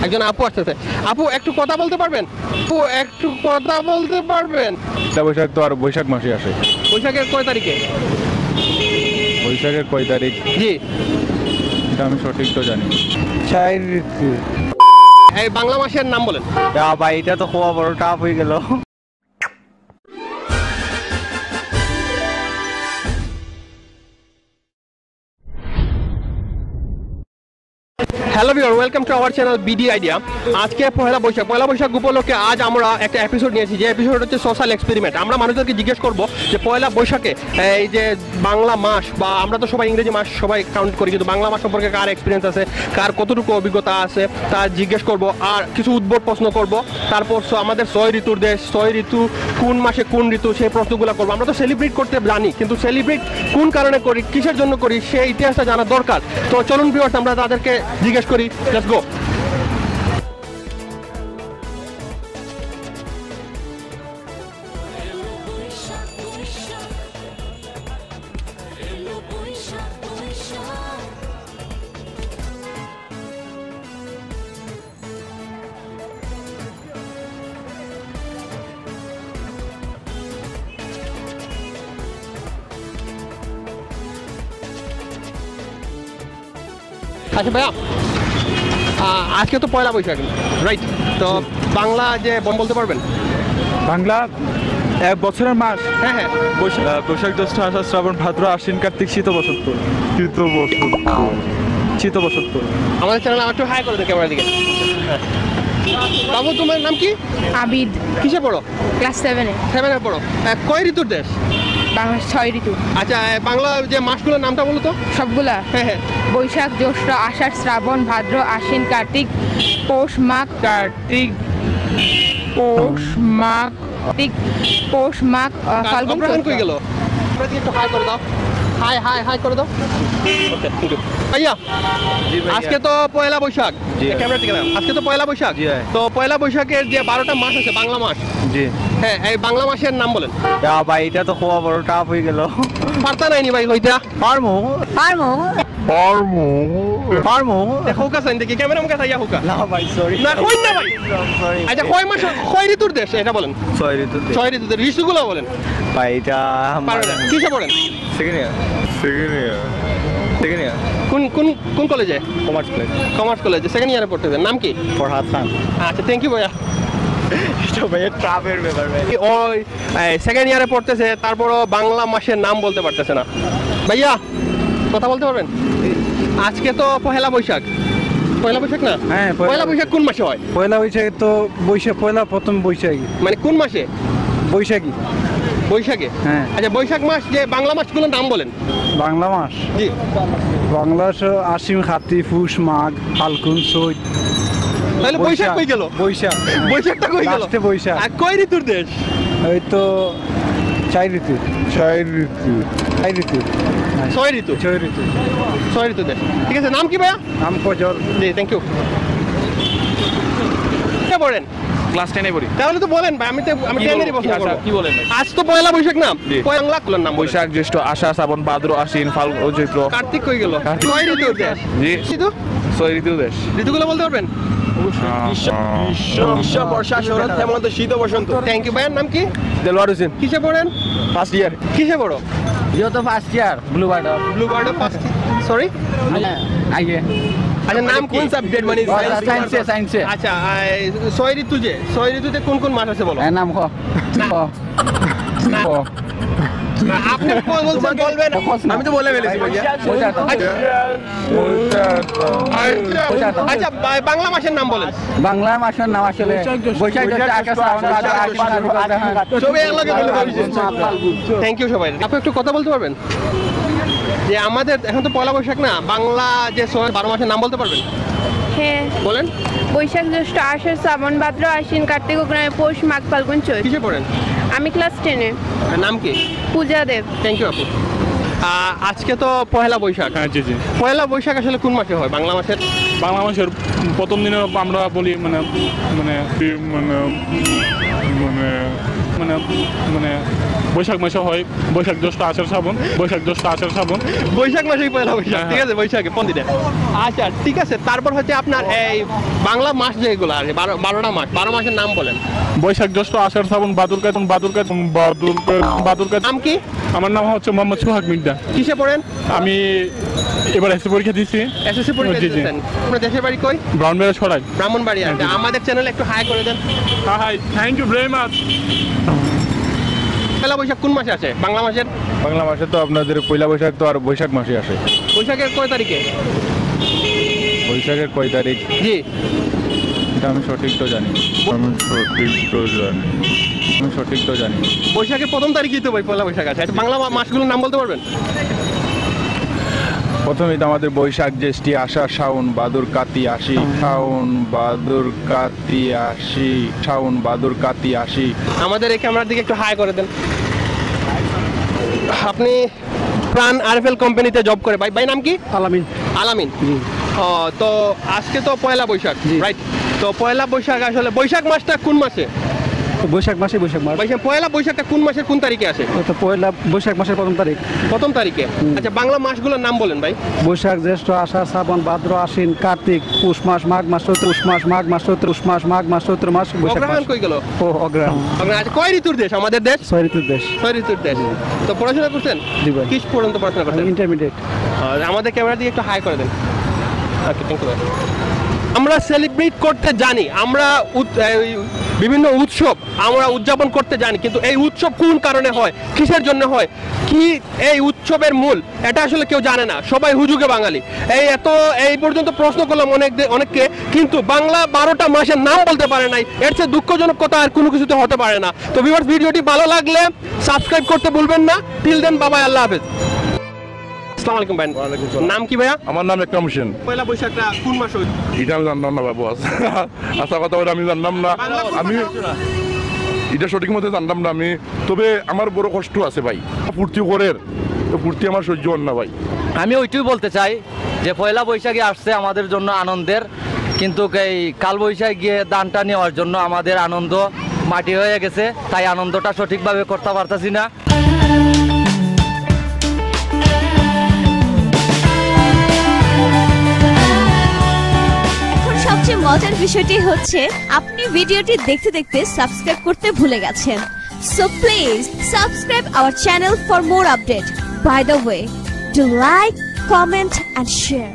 একজন আপু আসতেছে। আপু একটু কথা বলতে পারবেন? বৈশাখ তো আর বৈশাখ মাসে আসে। বৈশাখের কয় তারিখে? বৈশাখের কয় তারিখ জি, এটা আমি সঠিক তো জানি। এই বাংলা মাসের নাম বলেন। ভাই এটা তো খুব বড় টাফ হয়ে গেল। Hello viewer, welcome to our channel BD idea. আজকে পয়লা বৈশাখ উপলক্ষে আজ আমরা একটা এপিসোড নিয়েছি, যে এপিসোড হচ্ছে সোশ্যাল এক্সপেরিমেন্ট। আমরা মানুষদেরকে জিজ্ঞেস করব যে পয়লা বৈশাখে এই যে বাংলা মাস, বা আমরা তো সবাই ইংরেজি মাস সবাই কাউন্ট করি, কিন্তু বাংলা মাস সম্পর্কে কার এক্সপিরিয়েন্স আছে, কার কতটুকু অভিজ্ঞতা আছে তা জিজ্ঞেস করব। আর কিছু উদ্ভট প্রশ্ন করব। তারপর আমাদের 6 ঋতুর দেশ, 6 ঋতু কোন মাসে কোন ঋতু, সেই প্রশ্নগুলো করবো। আমরা তো সেলিব্রেট করতে জানি, কিন্তু সেলিব্রেট কোন কারণে করি, কিসের জন্য করি, সেই ইতিহাসটা জানা দরকার। তো চলুন ভিউয়ার্স, আমরা তাদেরকে জিজ্ঞেস করি। Let's go. আচ্ছা ভাইয়া, আজকে তো পয়লা বৈশাখ, রাইট? তো বাংলা যে বলতে পারবেন? বাংলা এক বছরের মাস। হ্যাঁ হ্যাঁ, বৈশাখ জ্যৈষ্ঠ আষাঢ় শ্রাবণ ভাদ্র আশ্বিন কার্তিক শীত বসন্ত। আমাদের চ্যানেল একটু হাই করে দেন ক্যামেরার দিকে। বাবু, তোমার নাম কি? আবিদ, কিসে পড়ো? ক্লাস 7-এ। 7-এ পড়ো। কয় ঋতুর দেশ? বাংলা 6 ঋতু। আচ্ছা, বাংলা যে মাসগুলোর নামটা বলো তো। সবগুলা? হ্যাঁ হ্যাঁ। বৈশাখ জ্যৈষ্ঠ আষাঢ় শ্রাবণ ভাদ্র আশ্বিন কার্তিক পৌষ মাঘ ফাল্গুন ফাল্গুন কই গেল? একটু হাই করে দাও। হাই করে দাও। ওকে, থ্যাংক ইউ। ভাইয়া, আজকে তো পয়লা বৈশাখ। ক্যামেরা দিকে নাও। আজকে তো পয়লা বৈশাখ। তো পয়লা বৈশাখের যে 12টা মাস আছে, বাংলা মাস। জি হ্যাঁ, এই বাংলা মাসের নাম বলেন। ভাই এটা তো খুব বড় টাফ হয়ে গেল। পারতা নাইনি ভাই কইতা। পারমু দেখো কাছে দেখি ক্যামেরা মুখে থাইয়া হুকা। না ভাই সরি না কই না ভাই। সরি। আচ্ছা, কয় মাস, কয় ঋতুর দেশ এটা বলেন। 6 ঋতু 6 ঋতুর ঋতুগুলো বলেন। ভাই এটা পারবেন না। কিসে পড়েন? সেকেন্ড ইয়ার কোন কোন কোন কলেজে? কমার্স কলেজে সেকেন্ড ইয়ারে পড়তেছেন। নাম কি? ফরহাদ খান। আচ্ছা, থ্যাংক ইউ ভাইয়া। এটা ভাইয়া ট্রাভের ব্যাপার ভাই। ওই সেকেন্ড ইয়ারে পড়তেছে, তারপরও বাংলা মাসের নাম বলতে পারতেছে না। ভাইয়া, কথা বলতে পারবেন? আজকে তো পয়লা বৈশাখ না? হ্যাঁ, পয়লা বৈশাখ কোন মাসে হয়? পয়লা বৈশাখে তো প্রথম বৈশাখী। মানে কোন মাসে? বৈশাখী। বৈশাখে? হ্যাঁ। আচ্ছা, বৈশাখ মাস যে বাংলা মাসগুলোর নাম বলেন। বাংলা মাস? জি। বাংলা আশ্বিন কার্তিক পৌষ মাঘ ফাল্গুন চৈত। তাহলে বৈশাখ কই গেল? বৈশাখটা কই গেল? লাস্টে বৈশাখ। আর কয় ঋতুর দেশ? ওই তো 4 ঋতু। 6 ঋতু দেশ। ঠিক আছে, নাম কি ভাইয়া? নাম কজল। জি, থ্যাংক ইউ। কে পড়েন? ক্লাস 10-এ পড়ি। তাহলে তো বলেন ভাই, আমি 10-এরই প্রশ্ন করব। কি বলেন? আজ তো পয়লা বৈশাখ নাম। জি। বাংলা গুলোর নাম বৈশাখ। বৈশাখ জ্যৈষ্ঠ আষাঢ় শ্রাবণ ভাদ্র আশ্বিন ফাল্গুন চৈত্র। কার্তিক কই গেল? কার্তিক। কয় ঋতুর দেশ? জি। ঋতু? 6 ঋতু দেশ। ঋতুগুলো বলতে পারবেন? গ্রীষ্ম, বর্ষা, শরৎ, হেমন্ত, শীত, বসন্ত। Thank you. ভাইয়ের নাম কি? দেলওয়ার হোসেন। কিসে পড়েন? First year. কিসে পড়ো? ইয়ো তো first year blue bird. Blue bird first. Sorry, আগে আচ্ছা, নাম কোন সাবজেক্ট মানে? সায়েন্সে। আচ্ছা, 6 ঋতু যে 6 ঋতুতে কোন কোন মাস আছে বলো। নাম ক আপনি বলবেন, আমি তো বলে ফেলেছি ভাইয়া। আচ্ছা, বাংলা মাসের নাম বলেন। বাংলা মাসের নাম আসলে বৈশাখ জ্যৈষ্ঠ আষাঢ় শ্রাবণ ভাদ্র আশ্বিন সবাই একলাগে বলে ফেলেছেন। থ্যাংক ইউ সবাই। আপনি একটু কথা বলতে পারবেন যে আমাদের এখন তো পয়লা বৈশাখ না, বাংলা যে 12 মাসের নাম বলতে পারবেন? হ্যাঁ, বলেন। বৈশাখ জ্যৈষ্ঠ আষাঢ় শ্রাবণ ভাদ্র আশ্বিন কার্তিক অগ্রহায়ণ পৌষ মাঘ ফাল্গুন চৈত। কিসে পড়েন? আমি ক্লাস 10-এ। নাম কি? পূজা দেব। থ্যাংক ইউ আপু। আজকে তো পয়লা বৈশাখ। হ্যাঁ, জি। পয়লা বৈশাখ আসলে কোন মাসে হয় বাংলা মাসের? বাংলা মাসের প্রথম দিনে আমরা বলি মানে মানে মানে বৈশাখ মাসে হয়, বৈশাখ জ্যৈষ্ঠ আষাঢ় শ্রাবণ, বৈশাখ জ্যৈষ্ঠ আষাঢ় শ্রাবণ। বৈশাখ মাসেই পয়লা বৈশাখ, হ্যাঁ, ঠিক আছে, বৈশাখে 15 দিনে। আচ্ছা ঠিক আছে, তারপর হচ্ছে আপনার এই বাংলা মাস যেগুলো আছে 12টা মাস, 12 মাসের নাম বলেন। বৈশাখ জ্যৈষ্ঠ আষাঢ় শ্রাবণ বাদুরকাত। নাম কি? আমার নাম হচ্ছে মোহাম্মদ সোহাগ মির্জা। কিসে পড়েন? আমি এবার এসএসসি পরীক্ষা দিচ্ছি। এসএসসি পরীক্ষা জি, জি। দিচ্ছেন। আপনার দেশের বাড়ি কই? ব্রাউনবেড়া ছড়াই। ব্রাহ্মণবাড়িয়া। জি, জি। আমাদের চ্যানেলে একটু হাই করে দেন। Hi, thank you very much. Poila Baishakh কোন মাসে আছে বাংলা মাসের? বাংলা মাসে তো আপনাদের পয়লা বৈশাখ তো আর বৈশাখ মাসে আসে। বৈশাখের কয় তারিখে? বৈশাখের কয় তারিখ জি, এটা আমি সঠিক তো জানি। বৈশাখের প্রথম তারিখই তো ভাই পয়লা বৈশাখ আছে। আচ্ছা, বাংলা মাসগুলোর নাম বলতে পারবেন? প্রথমেই তো আমাদের বৈশাখ, জ্যৈষ্ঠ, আষাঢ়, শ্রাবণ, ভাদর, কার্তিক, আশ্বিন। শ্রাবণ, ভাদর, কার্তিক, আশ্বিন। আমাদের এই ক্যামেরার দিকে একটু হাই করে দেন। আপনি প্রাণ আরএফএল কোম্পানিতে জব করে ভাই, নাম কি? আলামিন। আলামিন। তো আজকে তো পয়লা বৈশাখ, রাইট? তো পয়লা বৈশাখ আসলে বৈশাখ মাসটা কোন মাসে? বৈশাখ মাস। পয়লা বৈশাখটা কোন মাসের কোন তারিখে আসে? তো পয়লা বৈশাখ মাসের প্রথম তারিখ। প্রথম তারিখে। আচ্ছা, বাংলা মাসগুলোর নাম বলেন ভাই। বৈশাখ, জ্যৈষ্ঠ, আষাঢ়, শ্রাবণ, ভাদ্র, আশ্বিন, কার্তিক, পৌষ মাস, মাঘ মাস, চৈত্র মাস, মাঘ মাস, চৈত্র মাস, মাঘ মাস, চৈত্র মাস, বৈশাখ অগ্রহায়ণ মাস। কই গেল? ও অগ্রহায়ণ। আচ্ছা, কয় ঋতুর দেশ আমাদের দেশ? 6 ঋতুর দেশ। 6 ঋতুর দেশ। তো পড়াশোনা করছেন? জি ভাই। কি পর্যন্ত পড়াশোনা করছেন? ইন্টারমিডিয়েট। আর আমাদের ক্যামেরা দিয়ে একটু হাই করে দেন। ওকে, থ্যাংক ইউ। আমরা সেলিব্রেট করতে জানি, আমরা বিভিন্ন উৎসব আমরা উদযাপন করতে জানি, কিন্তু এই উৎসব কোন কারণে হয়, কিসের জন্য হয়, কি এই উৎসবের মূল, এটা আসলে কেউ জানে না। সবাই হুজুগে বাঙালি। এই পর্যন্ত প্রশ্ন করলাম অনেককে, কিন্তু বাংলা 12টা মাসের নাম বলতে পারে নাই। এর চেয়ে দুঃখজনক কথা আর কোনো কিছুতে হতে পারে না। তো ভিউয়ার্স, ভিডিওটি ভালো লাগলে সাবস্ক্রাইব করতে ভুলবেন না। টিল দেন, বাবাই, আল্লাহ হাফেজ। আসসালামু আলাইকুম ভাই। নাম কি ভাইয়া? আমার নাম একরাম হোসেন। পয়লা বৈশাখটা কোন মাস হইল? এটা আমি জানতাম না বাবু। আচ্ছা কথা বলে আমি জানলাম না। আমি এটা সঠিক মতো জানতাম না আমি। তবে আমার বড় কষ্ট আছে ভাই, ফুর্তি করের ফুর্তি আমার সহ্য হন না ভাই। আমি ওইটুই বলতে চাই যে পয়লা বৈশাখে আসছে আমাদের জন্য আনন্দের, কিন্তু এই কাল বৈশাখ গিয়ে দানটা নেওয়ার জন্য আমাদের আনন্দ মাটি হয়ে গেছে, তাই আনন্দটা সঠিকভাবে করতে পারতাছি না। সবচেয়ে মজার বিষয়টি হচ্ছে আপনি ভিডিওটি দেখতে দেখতে সাবস্ক্রাইব করতে ভুলে গেছেন। So please subscribe our channel for more update. By the way, do like, comment and share.